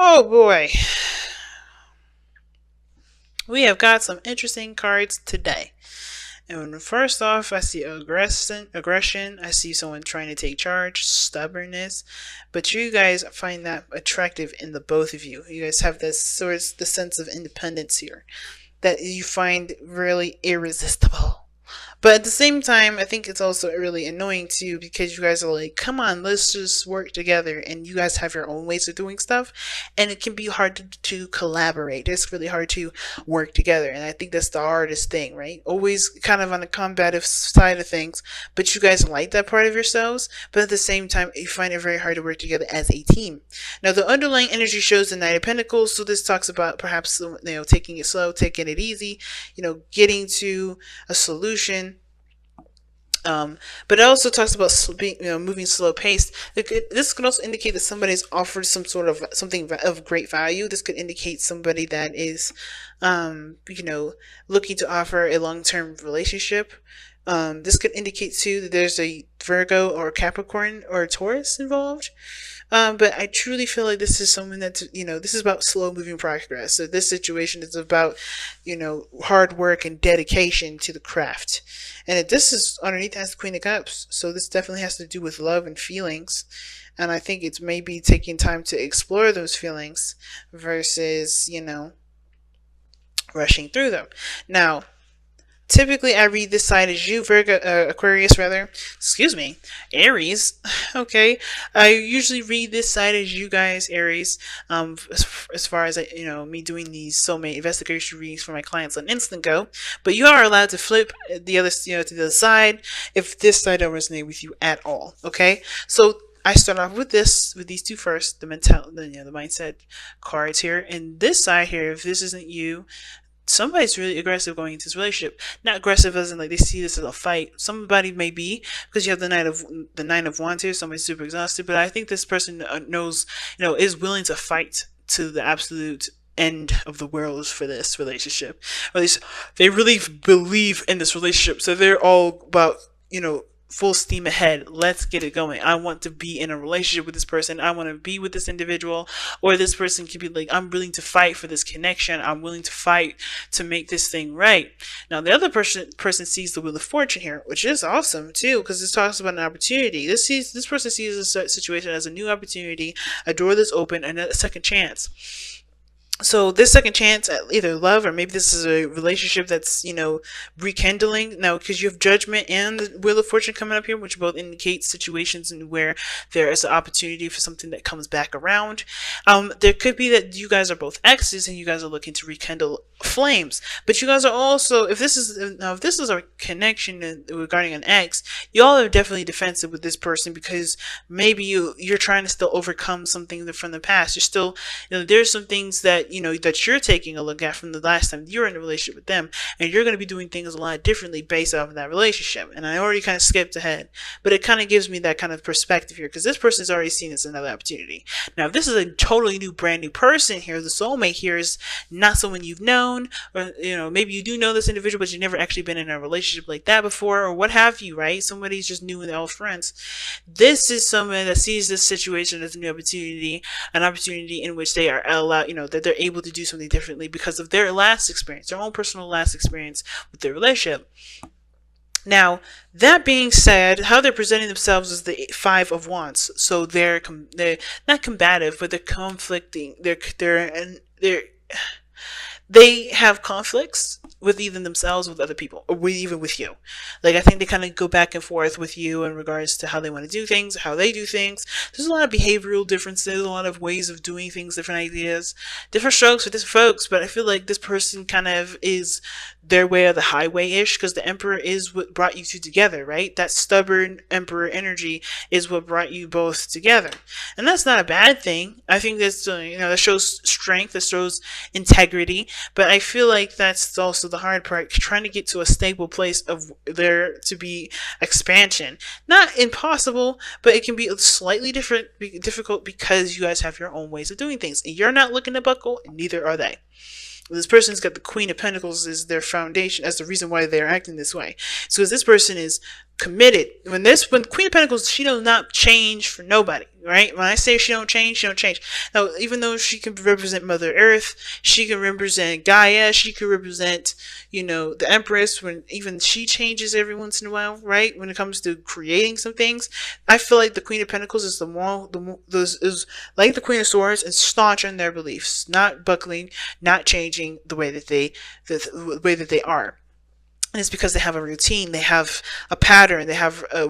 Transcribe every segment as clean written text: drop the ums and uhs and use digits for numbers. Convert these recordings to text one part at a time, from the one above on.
Oh boy, we have got some interesting cards today. And first off, I see aggression. I see someone trying to take charge, stubbornness. But you guys find that attractive in the both of you. You guys have this sort of the sense of independence here that you find really irresistible. But at the same time, I think it's also really annoying too because you guys are like, come on, let's just work together. And you guys have your own ways of doing stuff. And it can be hard to collaborate. It's really hard to work together. And I think that's the hardest thing, right? Always kind of on the combative side of things. But you guys like that part of yourselves. But at the same time, you find it very hard to work together as a team. Now, the underlying energy shows the Knight of Pentacles. So this talks about perhaps, taking it slow, taking it easy, getting to a solution. But it also talks about being, moving slow paced. This could also indicate that somebody's offered some sort of something of great value. This could indicate somebody that is, looking to offer a long term relationship. This could indicate too that there's a Virgo or Capricorn or Taurus involved. But I truly feel like this is someone that, this is about slow moving progress. So this situation is about, hard work and dedication to the craft. And this is underneath has the Queen of Cups. So this definitely has to do with love and feelings. And I think it's maybe taking time to explore those feelings versus, rushing through them. Now, typically, I read this side as you, Virgo, Aquarius, rather. Excuse me, Aries. Okay, I usually read this side as you guys, Aries. As far as me doing these soulmate investigation readings for my clients on Instant Go, but you are allowed to flip the other, to the other side if this side don't resonate with you at all. Okay, so I start off with these two first, the mindset cards here, and this side here. If this isn't you, somebody's really aggressive going into this relationship. Not aggressive as in like they see this as a fight. Somebody may be because you have the nine of wands here. Somebody's super exhausted, but I think this person knows, is willing to fight to the absolute end of the world for this relationship. Or at least they really believe in this relationship, so they're all about full steam ahead. Let's get it going. I want to be in a relationship with this person. I want to be with this individual. Or this person can be like, I'm willing to fight for this connection. I'm willing to fight to make this thing right. Now, the other person sees the Wheel of Fortune here, which is awesome too, because this talks about an opportunity. This person sees this situation as a new opportunity, a door that's open, and a second chance. So this second chance at either love or maybe this is a relationship that's, rekindling. Now, because you have Judgment and the Wheel of Fortune coming up here, which both indicate situations where there is an opportunity for something that comes back around. There could be that you guys are both exes and you guys are looking to rekindle flames. But you guys are also, if this is a connection regarding an ex, y'all are definitely defensive with this person because maybe you're trying to still overcome something from the past. You're still, there's some things that that you're taking a look at from the last time you're in a relationship with them, and you're going to be doing things a lot differently based off of that relationship. And I already kind of skipped ahead, but it kind of gives me that kind of perspective here because this person's already seen this as another opportunity. Now, if this is a totally new, brand new person here, the soulmate here is not someone you've known, or maybe you do know this individual, but you've never actually been in a relationship like that before, or what have you, right? Somebody's just new and they're all friends. This is someone that sees this situation as a new opportunity, an opportunity in which they are allowed, that they're able to do something differently because of their last experience, their own personal last experience with their relationship. Now, that being said, how they're presenting themselves is the Five of Wands. So they're not combative, but they're conflicting. They have conflicts with even themselves, with other people, or even with you. Like, I think they kind of go back and forth with you in regards to how they want to do things, how they do things. There's a lot of behavioral differences, a lot of ways of doing things, different ideas, different strokes for different folks. But I feel like this person kind of is their way of the highway-ish, because the Emperor is what brought you two together, right? That stubborn Emperor energy is what brought you both together. And that's not a bad thing. I think that's, that shows strength, that shows integrity. But I feel like that's also the hard part, trying to get to a stable place of there to be expansion. Not impossible, but it can be slightly difficult because you guys have your own ways of doing things. And you're not looking to buckle, and neither are they. This person's got the Queen of Pentacles as their foundation, as the reason why they're acting this way. So this person is committed. When Queen of Pentacles, she does not change for nobody, right? When I say she don't change, she don't change. Now, even though she can represent Mother Earth, she can represent Gaia, she can represent, the Empress, when even she changes every once in a while, right? When it comes to creating some things, I feel like the Queen of Pentacles is is like the Queen of Swords and staunch in their beliefs, not buckling, not changing the way that they are. And it's because they have a routine, they have a pattern, they have a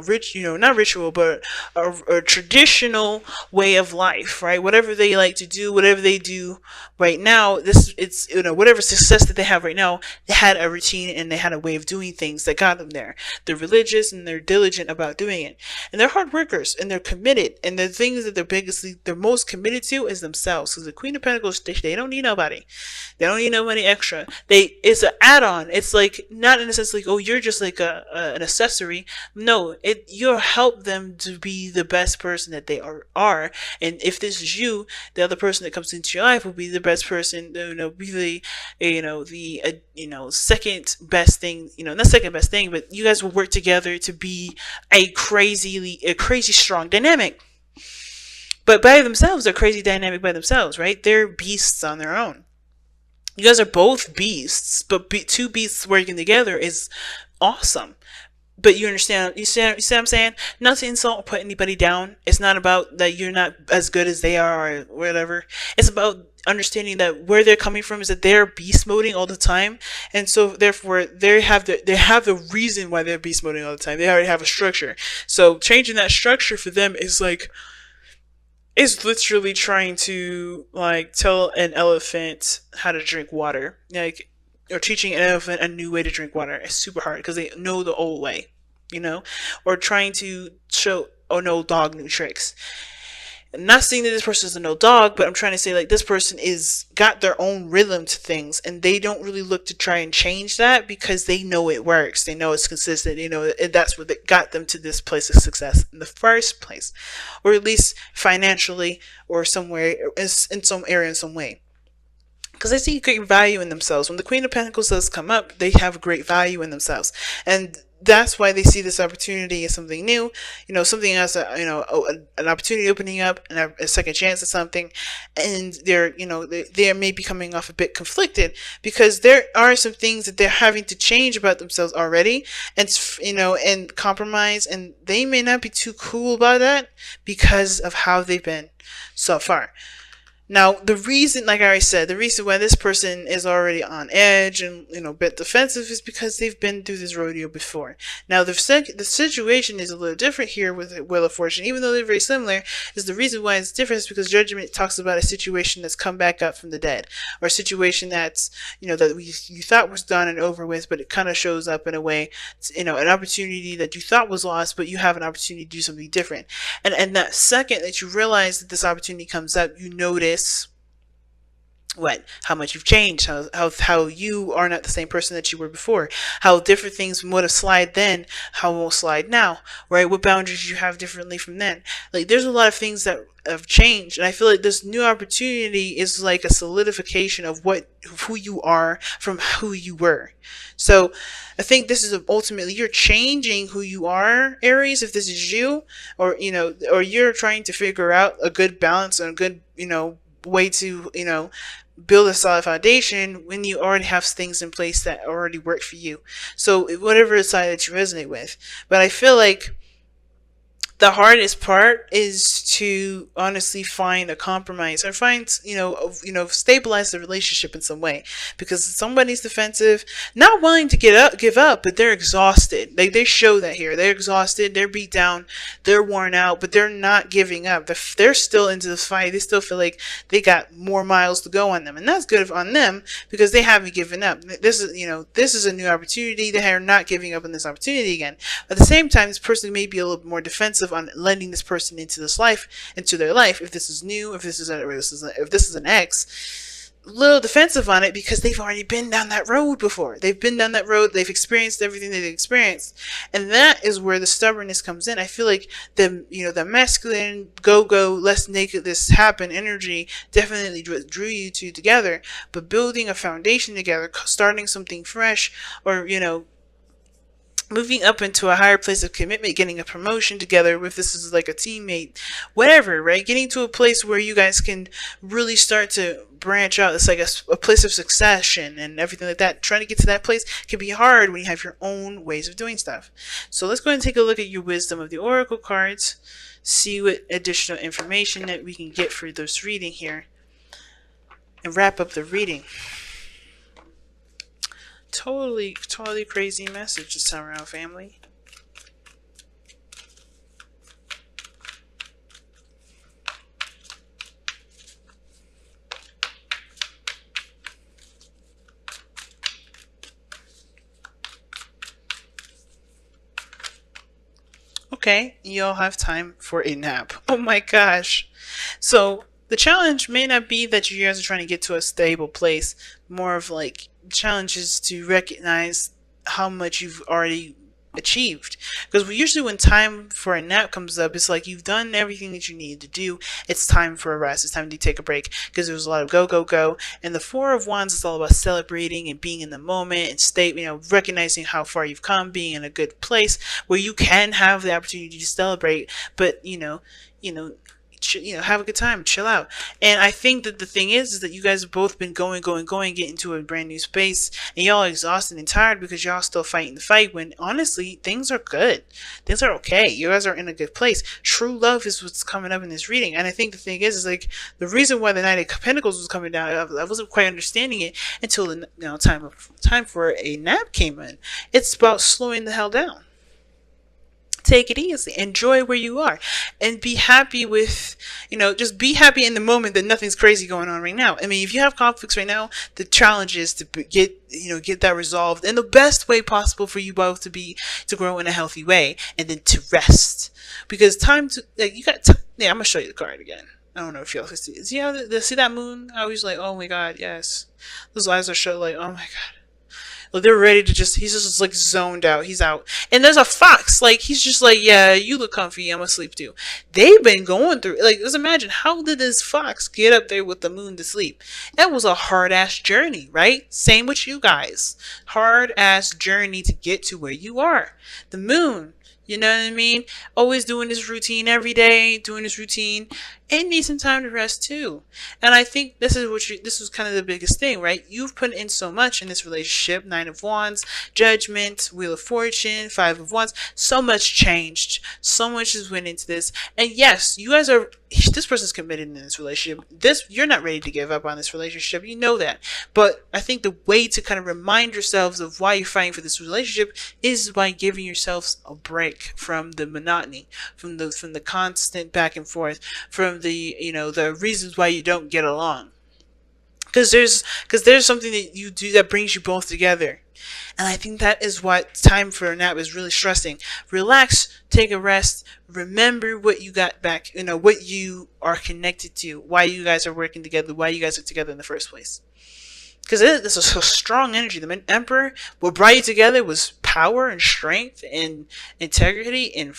not ritual, but a traditional way of life, right? Whatever they like to do, whatever they do right now, whatever success that they have right now, they had a routine and they had a way of doing things that got them there. They're religious and they're diligent about doing it. And they're hard workers and they're committed. And the things that they're most committed to is themselves. Because the Queen of Pentacles, they don't need nobody. They don't need nobody extra. It's an add-on. It's like, not in a sense like, oh, you're just like an accessory. No, you'll help them to be the best person that they are. And if this is you, the other person that comes into your life will be the best person, be the second best thing, not second best thing, but you guys will work together to be a crazy strong dynamic. But by themselves, they're crazy dynamic by themselves, right? They're beasts on their own. You guys are both beasts, but two beasts working together is awesome. But you understand, you see what I'm saying? Not to insult or put anybody down. It's not about that you're not as good as they are or whatever. It's about understanding that where they're coming from is that they're beast moding all the time. And so therefore they have the reason why they're beast moding all the time. They already have a structure. So changing that structure for them is like, is literally trying to like tell an elephant how to drink water, or teaching an elephant a new way to drink water. It's super hard because they know the old way, or trying to show an old dog new tricks. I'm not saying that this person is an old dog, but I'm trying to say like this person is got their own rhythm to things, and they don't really look to try and change that because they know it works. They know it's consistent. That's what got them to this place of success in the first place, or at least financially, or somewhere in some area in some way. Because they see great value in themselves. When the Queen of Pentacles does come up, they have great value in themselves, and that's why they see this opportunity as something new, something as an opportunity opening up and a second chance at something. And they may be coming off a bit conflicted because there are some things that they're having to change about themselves already, and compromise, and they may not be too cool about that because of how they've been so far. Now, the reason, like I already said, the reason why this person is already on edge and, a bit defensive is because they've been through this rodeo before. Now, the situation is a little different here with Wheel of Fortune, even though they're very similar. Is the reason why it's different is because Judgment talks about a situation that's come back up from the dead, or a situation that's, that you thought was done and over with, but it kind of shows up in a way, an opportunity that you thought was lost, but you have an opportunity to do something different. And that second that you realize that this opportunity comes up, you notice how much you've changed, how you are not the same person that you were before, how different things would have slide then, how won't slide now, right? What boundaries you have differently from then. Like, there's a lot of things that have changed, and I feel like this new opportunity is like a solidification of who you are from who you were. So I think this is ultimately, you're changing who you are, Aries, if this is you, or you're trying to figure out a good balance and a good way to build a solid foundation when you already have things in place that already work for you. So whatever side that you resonate with. But I feel like the hardest part is to honestly find a compromise, or find, stabilize the relationship in some way, because somebody's defensive, not willing to give up, but they're exhausted. They show that here. They're exhausted, they're beat down, they're worn out, but they're not giving up. They're still into the fight. They still feel like they got more miles to go on them, and that's good on them because they haven't given up. This is a new opportunity. They are not giving up on this opportunity again. At the same time, this person may be a little bit more defensive on letting this person into their life. If this is new, if this is an ex, a little defensive on it because they've already been down that road before. They've been down that road. They've experienced everything they've experienced, and that is where the stubbornness comes in. I feel like the masculine go, let's make this happen energy definitely drew you two together. But building a foundation together, starting something fresh, or moving up into a higher place of commitment, getting a promotion together, if this is like a teammate, whatever, right? Getting to a place where you guys can really start to branch out. It's like a place of succession and everything like that. Trying to get to that place can be hard when you have your own ways of doing stuff. So let's go ahead and take a look at your wisdom of the oracle cards, see what additional information that we can get for this reading here, and wrap up the reading. Totally crazy message this time around, family. Okay, you'll have time for a nap. Oh my gosh. So the challenge may not be that you guys are trying to get to a stable place. More of like challenge is to recognize how much you've already achieved. Because usually when time for a nap comes up, it's like you've done everything that you need to do. It's time for a rest. It's time to take a break because there was a lot of go, go, go. And the Four of Wands is all about celebrating and being in the moment and recognizing how far you've come, being in a good place where you can have the opportunity to celebrate, but have a good time, chill out. And I think that the thing is that you guys have both been going, get into a brand new space, and y'all are exhausted and tired because y'all still fighting the fight when honestly things are good. Things are okay. You guys are in a good place. True love is what's coming up in this reading. And I think the thing is like the reason why the Knight of Pentacles was coming down, I wasn't quite understanding it until the time for a nap came in. It's about slowing the hell down. Take it easy, enjoy where you are, and be happy with, just be happy in the moment that nothing's crazy going on right now. I mean, if you have conflicts right now, the challenge is to get that resolved in the best way possible for you both to grow in a healthy way, and then to rest. Because time to, you got time. Yeah, I'm going to show you the card again. I don't know if y'all can see it. See that moon? I was like, oh my God, yes. Those eyes are shut like, oh my God. Like they're ready to he's just like zoned out. He's out. And there's a fox. Like he's just like, yeah, you look comfy. I'm asleep too. They've been going through, like, just imagine, how did this fox get up there with the moon to sleep? That was a hard ass journey, right? Same with you guys. Hard ass journey to get to where you are. The moon. You know what I mean? Always doing this routine every day, doing this routine, and need some time to rest too. And I think this was kind of the biggest thing, right? You've put in so much in this relationship. 9 of Wands, Judgment, Wheel of Fortune, 5 of Wands. So much changed. So much has went into this. And yes, you guys this person's committed in this relationship. You're not ready to give up on this relationship. You know that. But I think the way to kind of remind yourselves of why you're fighting for this relationship is by giving yourselves a break from the monotony, from the constant back and forth, from the reasons why you don't get along. Because there's something that you do that brings you both together. And I think that is what time for a nap is really stressing. Relax, take a rest, remember what you got back, what you are connected to, why you guys are working together, why you guys are together in the first place. Because this is a strong energy. The Emperor, what brought you together was power and strength and integrity and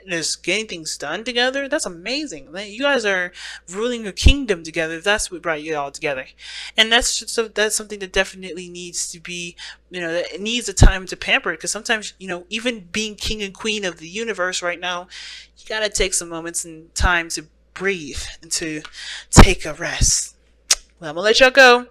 just getting things done together. That's amazing. You guys are ruling a kingdom together. That's what brought you all together. And that's something that definitely needs to be, it needs a time to pamper. Because sometimes, even being king and queen of the universe right now, you got to take some moments and time to breathe and to take a rest. Well, I'm going to let y'all go.